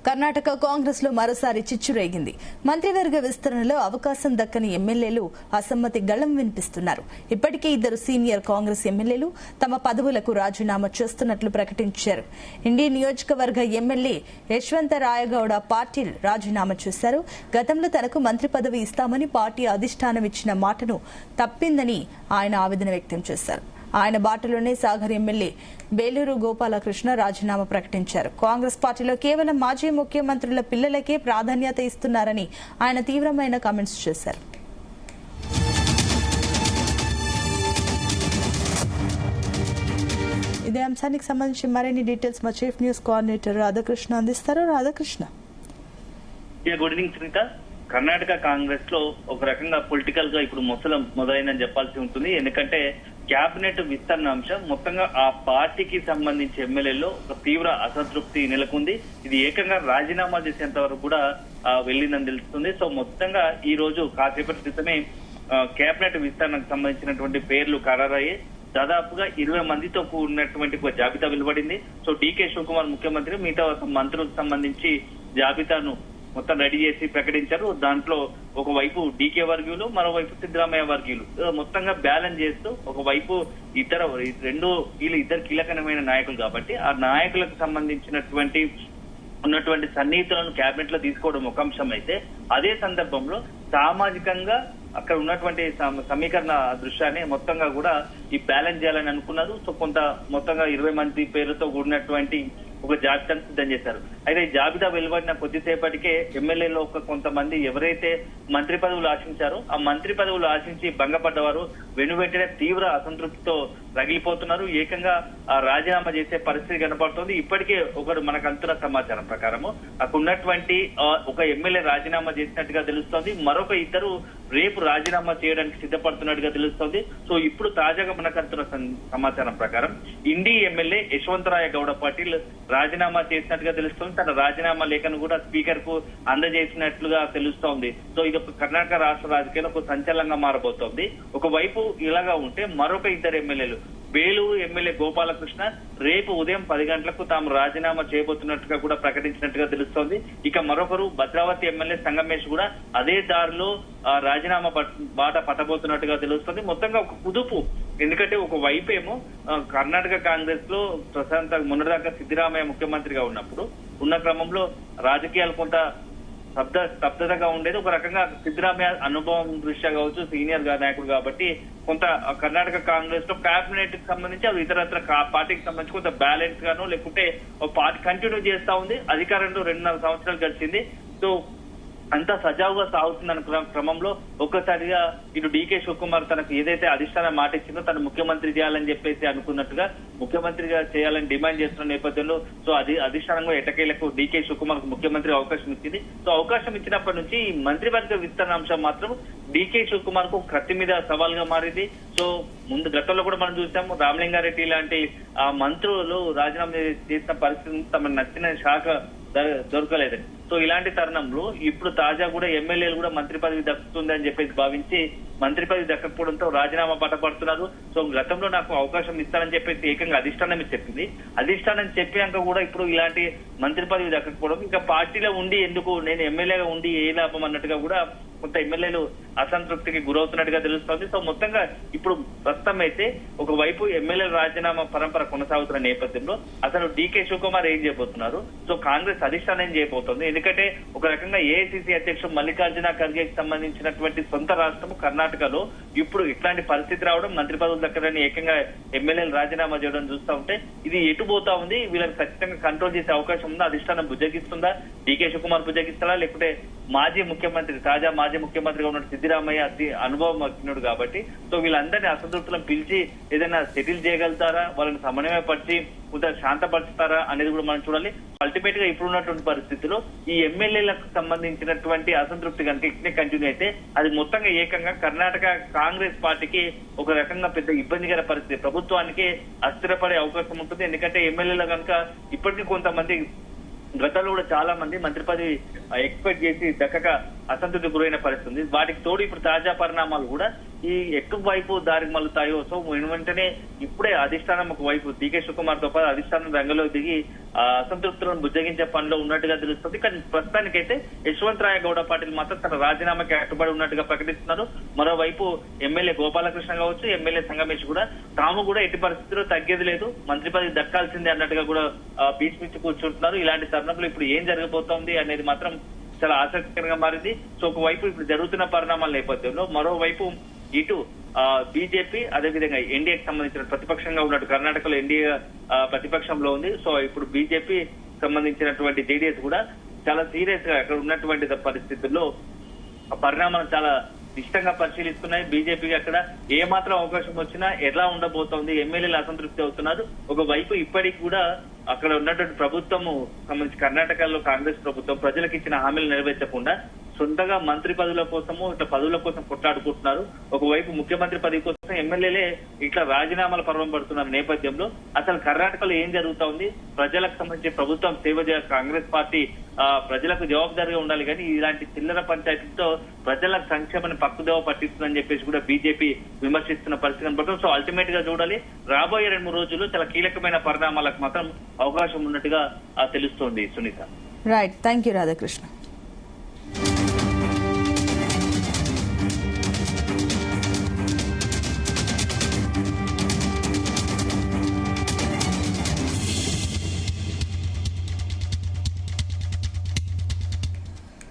కర్ణాటక కాంగ్రెస్ లో మరోసారి చిచ్చు రేగింది. మంత్రివర్గ విస్తరణలో అవకాశం దక్కని ఎమ్మెల్యేలు అసమ్మతి గళం వినిపిస్తున్నారు. ఇప్పటికే 2 సీనియర్ కాంగ్రెస్ ఎమ్మెల్యేలు తమ పదవులకు రాజీనామా చేస్తున్నట్లు ప్రకటించారు. ఇండి నియోజకవర్గ ఎమ్మెల్యే యశ్వంత రాయగౌడ పాటిల్ రాజీనామా చేశారు. గతంలో తనకు మంత్రి పదవి ఇస్తామని పార్టీ అధిష్టానం ఇచ్చిన మాటను తప్పిందని ఆయన ఆవేదన వ్యక్తం చేశారు. ఆయన బాటలోనే సాగర్ ఎమ్మెల్యే బేలూరు గోపాలకృష్ణ రాజీనామా ప్రకటించారు. కాంగ్రెస్ పార్టీలో కేవలం మాజీ ముఖ్యమంత్రుల పిల్లలకే ప్రాధాన్యత ఇస్తున్నారని ఆయన తీవ్రమైన కామెంట్స్ చేశారు. ఇదే అంశానికి సంబంధించి మరిన్ని డీటెయిల్స్ మా చీఫ్ న్యూస్ కోఆర్డినేటర్ రాధాకృష్ణ అందిస్తారు. రాధాకృష్ణ. Good evening Sunitha. కర్ణాటక కాంగ్రెస్ లో ఒక రకంగా పొలిటికల్ గా ఇప్పుడు మొదలైందని చెప్పాల్సి ఉంటుంది. ఎందుకంటే క్యాబినెట్ విస్తరణ అంశం మొత్తంగా ఆ పార్టీకి సంబంధించి ఎమ్మెల్యేలో ఒక తీవ్ర అసంతృప్తి నెలకొంది. ఇది ఏకంగా రాజీనామా చేసేంత వరకు కూడా వెళ్ళిందని తెలుస్తుంది. సో మొత్తంగా ఈ రోజు కాసేపటి క్రితమే క్యాబినెట్ విస్తరణకు సంబంధించినటువంటి పేర్లు ఖరారయ్యి దాదాపుగా 20 మందితో కూడినటువంటి ఒక జాబితా వెలువడింది. సో డీకే శివకుమార్ ముఖ్యమంత్రి మిగతా మంత్రులకు సంబంధించి జాబితాను మొత్తం రెడీ చేసి ప్రకటించారు. దాంట్లో ఒకవైపు డీకే వర్గీయులు, మరోవైపు సిద్ధరామయ్య వర్గీయులు మొత్తంగా బ్యాలెన్స్ చేస్తూ ఒకవైపు వీళ్ళు ఇద్దరు కీలకమైన నాయకులు కాబట్టి ఆ నాయకులకు సంబంధించినటువంటి సన్నిహితులను కేబినెట్ లో తీసుకోవడం ఒక అంశం అయితే, అదే సందర్భంలో సామాజికంగా అక్కడ ఉన్నటువంటి సమీకరణ దృశ్యాన్ని మొత్తంగా కూడా ఈ బ్యాలెన్స్ చేయాలని అనుకున్నారు. సో కొంత మొత్తంగా 20 మంది పేర్లతో కూడినటువంటి ఒక జాబితాను సిద్ధం చేశారు. అయితే ఈ జాబితా వెలువడిన కొద్దిసేపటికే ఎమ్మెల్యేలో కొంతమంది ఎవరైతే మంత్రి పదవులు ఆశించారో ఆ మంత్రి పదవులు ఆశించి భంగపడ్డవారు వెనువెంటనే తీవ్ర అసంతృప్తితో రగిలిపోతున్నారు. ఏకంగా రాజీనామా చేసే పరిస్థితి కనపడుతోంది. ఇప్పటికే ఒకరు మనకు అంతున్న సమాచారం ప్రకారము అక్కడ ఉన్నటువంటి ఒక ఎమ్మెల్యే రాజీనామా చేసినట్టుగా తెలుస్తోంది. మరొక ఇద్దరు రేపు రాజీనామా చేయడానికి సిద్ధపడుతున్నట్టుగా తెలుస్తోంది. సో ఇప్పుడు తాజాగా మనకు అంతున్న సమాచారం ప్రకారం ఇండి ఎమ్మెల్యే యశ్వంతరాయ గౌడ పాటిల్ రాజీనామా చేసినట్టుగా తెలుస్తోంది. తన రాజీనామా లేఖను కూడా స్పీకర్ కు అందజేసినట్లుగా తెలుస్తోంది. సో ఇది కర్ణాటక రాష్ట్ర రాజకీయాల్లో ఒక సంచలనంగా మారబోతోంది. ఒకవైపు ఇలాగా ఉంటే మరొక ఇద్దరు ఎమ్మెల్యేలు బేలూరు ఎమ్మెల్యే గోపాలకృష్ణ రేపు ఉదయం 10 గంటలకు తాము రాజీనామా చేయబోతున్నట్టుగా కూడా ప్రకటించినట్టుగా తెలుస్తోంది. ఇక మరొకరు భద్రావతి ఎమ్మెల్యే సంగమేష్ కూడా అదే దారిలో రాజీనామా బాట పట్టబోతున్నట్టుగా తెలుస్తోంది. మొత్తంగా ఒక కుదుపు. ఎందుకంటే ఒక వైపు ఏమో కర్ణాటక కాంగ్రెస్ లో ప్రశాంత మొన్నటిదాకా సిద్ధరామయ్య ముఖ్యమంత్రిగా ఉన్నప్పుడు ఉన్న క్రమంలో రాజకీయాలు కొంత స్తబ్దతగా ఉండేది. ఒక రకంగా సిద్ధరామయ్య అనుభవం దృష్ట్యా కావచ్చు, సీనియర్ నాయకుడు కాబట్టి కొంత కర్ణాటక కాంగ్రెస్ లో క్యాబినెట్ కి సంబంధించి అది ఇతరత్ర పార్టీకి సంబంధించి కొంత బ్యాలెన్స్ గాను లేకుంటే పార్టీ కంటిన్యూ చేస్తా ఉంది. అధికారంలో 2.5 సంవత్సరాలు గడిచింది. సో అంతా సజావుగా సాగుతున్న క్రమంలో ఒక్కసారిగా ఇటు డీకే శివకుమార్ తనకు ఏదైతే అధిష్టానం మాట ఇచ్చిందో తను ముఖ్యమంత్రి చేయాలని చెప్పేసి అనుకున్నట్టుగా ముఖ్యమంత్రిగా చేయాలని డిమాండ్ చేస్తున్న నేపథ్యంలో సో అధిష్టానంగా ఎటకేలకు డీకే శివకుమార్ ముఖ్యమంత్రి అవకాశం ఇచ్చింది. సో అవకాశం ఇచ్చినప్పటి నుంచి ఈ మంత్రివర్గ విస్తరణ అంశం మాత్రం డీకే శివకుమార్ కు కత్తి మీద సవాల్గా మారింది. సో ముందు గతంలో కూడా మనం చూసాము, రామలింగారెడ్డి లాంటి ఆ మంత్రులు రాజీనామా చేసిన పరిస్థితి తమకు నచ్చిన శాఖ దొరకలేదని. సో ఇలాంటి తరుణంలో ఇప్పుడు తాజా కూడా ఎమ్మెల్యేలు కూడా మంత్రి పదవి దక్కుతుంది అని చెప్పేసి భావించి మంత్రి పదవి దక్కకపోవడంతో రాజీనామా పట్టబడుతున్నారు. సో గతంలో నాకు అవకాశం ఇస్తానని చెప్పేసి ఏకంగా అధిష్టానం చెప్పింది. అధిష్టానం చెప్పాక కూడా ఇప్పుడు ఇలాంటి మంత్రి పదవి దక్కకపోవడం, ఇంకా పార్టీలో ఉండి ఎందుకు, నేను ఎమ్మెల్యేగా ఉండి ఏ లాభం అన్నట్టుగా కూడా కొంత ఎమ్మెల్యేలు అసంతృప్తికి గురవుతున్నట్టుగా తెలుస్తోంది. సో మొత్తంగా ఇప్పుడు ప్రస్తుతం అయితే ఒకవైపు ఎమ్మెల్యేల రాజీనామా పరంపర కొనసాగుతున్న నేపథ్యంలో అసలు డీకే శివకుమార్ ఏం చేయబోతున్నారు, సో కాంగ్రెస్ అధిష్టానం ఏం చేయబోతోంది. ఎందుకంటే ఒక రకంగా ఏఐసిసి అధ్యక్షుడు మల్లికార్జున ఖర్గేకి సంబంధించినటువంటి సొంత రాష్ట్రం కర్ణాటకలో ఇప్పుడు ఇట్లాంటి పరిస్థితి రావడం, మంత్రి పదవులు దక్కడని ఏకంగా ఎమ్మెల్యేలు రాజీనామా చేయడం చూస్తా ఉంటే ఇది ఎటు పోతా ఉంది, వీళ్ళని ఖచ్చితంగా కంట్రోల్ చేసే అవకాశం ఉందా, అధిష్టానం బుజ్జగిస్తుందా, డీకే శివకుమార్ బుజ్జగిస్తారా, లేకుంటే మాజీ ముఖ్యమంత్రిగా ఉన్న సిద్ధరామయ్య అనుభవం వచ్చినాడు కాబట్టి సో వీళ్ళందరినీ అసంతృప్తులను పిలిచి ఏదైనా సెటిల్ చేయగలుగుతారా, వాళ్ళని సమన్వయపరిచి కొంత శాంతపరుస్తారా అనేది కూడా మనం చూడాలి. అల్టిమేట్ గా ఇప్పుడున్నటువంటి పరిస్థితిలో ఈ ఎమ్మెల్యేలకు సంబంధించినటువంటి అసంతృప్తి కనుక ఇట్నే కంటిన్యూ అయితే అది మొత్తంగా ఏకంగా కర్ణాటక కాంగ్రెస్ పార్టీకి ఒక రకంగా పెద్ద ఇబ్బందికర పరిస్థితి, ప్రభుత్వానికి అస్థిరపడే అవకాశం ఉంటుంది. ఎందుకంటే ఎమ్మెల్యేలు కనుక ఇప్పటికీ కొంతమంది గతంలో కూడా చాలా మంది మంత్రి పదవి ఎక్స్పెక్ట్ చేసి దక్కక అసంతృప్తి గురైన పరిస్థితి ఉంది. వాటికి తోడు ఇప్పుడు తాజా పరిణామాలు కూడా ఈ ఎక్కువ వైపు దారికి మళ్ళుతాయో. సో వెంటనే ఇప్పుడే అధిష్టానం ఒక వైపు డీకే శివకుమార్ తో పాటు అధిష్టానం రంగంలో దిగి అసంతృప్తులను బుజ్జగించే పనిలో ఉన్నట్టుగా తెలుస్తుంది. కానీ ప్రస్తుతానికైతే యశ్వంతరాయ గౌడ పాటిల్ మాత్రం తన రాజీనామాకి కట్టుబడి ఉన్నట్టుగా ప్రకటిస్తున్నారు. మరోవైపు ఎమ్మెల్యే గోపాలకృష్ణ కావచ్చు, ఎమ్మెల్యే సంగమేష్ కూడా తాము కూడా ఎట్టి పరిస్థితుల్లో తగ్గేది లేదు, మంత్రి పదవి దక్కాల్సిందే అన్నట్టుగా కూడా భీష్మించి కూర్చుంటున్నారు. ఇలాంటి తరుణంలో ఇప్పుడు ఏం జరగబోతోంది అనేది మాత్రం చాలా ఆసక్తికరంగా మారింది. సో ఒకవైపు ఇప్పుడు జరుగుతున్న పరిణామాల నేపథ్యంలో మరోవైపు ఇటు బీజేపీ అదేవిధంగా ఎన్డీఏకి సంబంధించిన ప్రతిపక్షంగా ఉన్నట్టు కర్ణాటకలో ఎన్డీఏ ప్రతిపక్షంలో ఉంది. సో ఇప్పుడు బీజేపీ సంబంధించినటువంటి జేడీఎస్ కూడా చాలా సీరియస్ గా అక్కడ ఉన్నటువంటి పరిస్థితుల్లో పరిణామాలు చాలా ఇష్టంగా పరిశీలిస్తున్నాయి. బీజేపీకి అక్కడ ఏ మాత్రం అవకాశం వచ్చినా ఎలా ఉండబోతోంది, ఎమ్మెల్యేలు అసంతృప్తి అవుతున్నారు. ఒకవైపు ఇప్పటికి కూడా అక్కడ ఉన్నటువంటి ప్రభుత్వము సంబంధించి కర్ణాటకలో కాంగ్రెస్ ప్రభుత్వం ప్రజలకు ఇచ్చిన హామీలు నెరవేర్చకుండా సొంతగా మంత్రి పదవుల కోసము ఇట్లా పదవుల కోసం కొట్లాడుకుంటున్నారు. ఒకవైపు ముఖ్యమంత్రి పదవి కోసం ఎమ్మెల్యేలే ఇట్లా రాజీనామాల పర్వం పడుతున్న నేపథ్యంలో అసలు కర్ణాటకలో ఏం జరుగుతా ఉంది, ప్రజలకు సంబంధించి ప్రభుత్వం సేవ చేయాలి, కాంగ్రెస్ పార్టీ ప్రజలకు జవాబుదారీగా ఉండాలి. కానీ ఇలాంటి చిల్లర పంచాయతీలతో ప్రజల సంక్షేమాన్ని పక్కుదోవ పట్టిస్తుందని చెప్పేసి కూడా బీజేపీ విమర్శిస్తున్న పరిస్థితి కనబడుతుంది. సో అల్టిమేట్ గా చూడాలి, రాబోయే 2-3 రోజుల్లో చాలా కీలకమైన పరిణామాలకు మాత్రం అవకాశం ఉన్నట్టుగా తెలుస్తోంది. Sunitha. Right, thank you Radhakrishna.